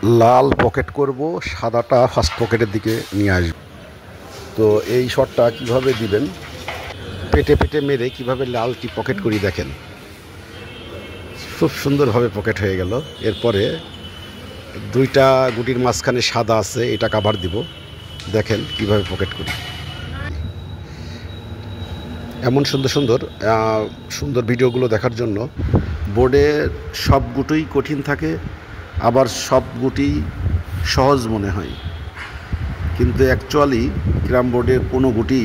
লাল pocket করব, সাদাটা first পকেটের দিকে নিয়ে আসব। তো এই শটটা কিভাবে দিবেন, পেটে পেটে মেরে কিভাবে লালটি পকেট করি দেখেন। খুব সুন্দরভাবে পকেট হয়ে গেল। এরপরে দুইটা গুটির মাঝখানে সাদা আছে, এটা কাভার দিব। দেখেন কিভাবে পকেট করি। এমন সুন্দর সুন্দর সুন্দর ভিডিওগুলো দেখার জন্য বোর্ডের সব গুটিই কঠিন থাকে, আবার সব গুটি সহজ মনে হয়, কিন্তু অ্যাকচুয়ালি ক্যারাম বোর্ডের কোনো গুটি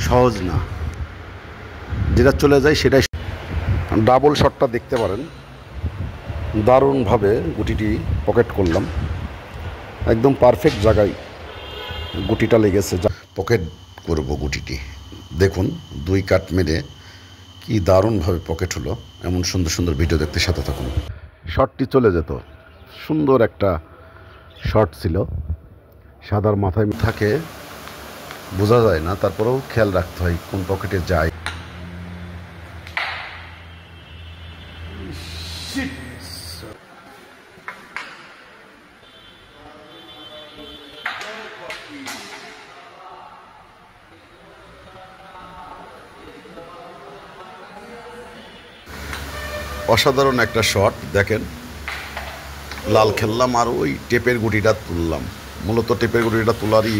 সহজ না, যেটা চলে যায় সেটাই। ডাবল শটটা দেখতে পারেন, দারুণভাবে গুটিটি পকেট করলাম, একদম পারফেক্ট জায়গায় গুটিটা লেগেছে। পকেট করব গুটিটি, দেখুন দুই কাট মেরে কি দারুণভাবে পকেট হলো। এমন সুন্দর সুন্দর ভিডিও দেখতে সাথে থাকুন। শটটি চলে যেত, সুন্দর একটা শট ছিল। সাদার মাথায় থাকে, বোঝা যায় না, তারপরেও খেয়াল রাখতে হয় কোন পকেটে যায়। অসাধারণ একটা শট দেখেন, লাল খেললাম আর ওই টেপের গুটিটা তুললাম। মূলত টেপের গুটিটা তোলারই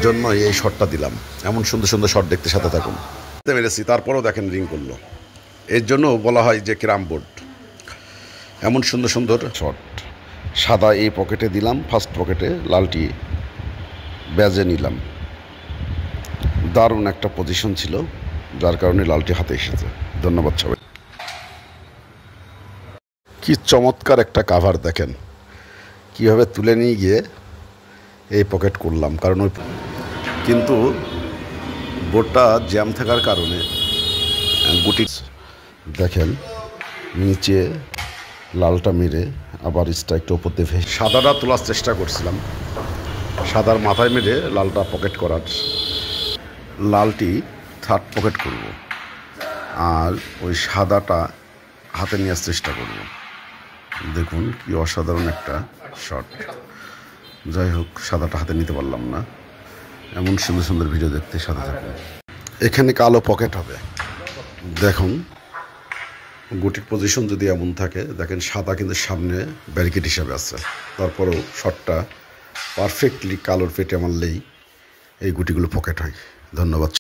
জন্য এই শটটা দিলাম। এমন সুন্দর সুন্দর শট দেখতে সাথে থাকুন। মেরেছি, তারপরেও দেখেন রিং করলো। এর জন্য বলা হয় যে ক্যারাম বোর্ড। এমন সুন্দর সুন্দর শট। সাদা এই পকেটে দিলাম, ফার্স্ট পকেটে লালটি ব্যাজে নিলাম। দারুণ একটা পজিশন ছিল, যার কারণে লালটি হাতে এসেছে। ধন্যবাদ সবাই। কি চমৎকার একটা কাভার দেখেন, কীভাবে তুলে নিয়ে গিয়ে এই পকেট করলাম। কারণ ওই কিন্তু বোর্ডটা জ্যাম থাকার কারণে গুটি দেখেন নিচে লালটা মেরে আবার স্ট্রাইকটা উপর দিয়ে সাদাটা তোলার চেষ্টা করছিলাম। সাদার মাথায় মেরে লালটা পকেট করার, লালটি থার্ড পকেট করব আর ওই সাদাটা হাতে নেওয়ার চেষ্টা করব। দেখুন কি অসাধারণ একটা শট। যাই হোক, সাদাটা হাতে নিতে পারলাম না। এমন সুন্দর সুন্দর ভিডিও দেখতে সাথে থাকুন। এখানে কালো পকেট হবে, দেখুন গুটির পজিশন যদি এমন থাকে, দেখেন সাদা কিন্তু সামনে ব্যারিকেড হিসাবে আছে, তারপরেও শটটা পারফেক্টলি কালোর পেটে মারলেই এই গুটিগুলো পকেট হয়। ধন্যবাদ।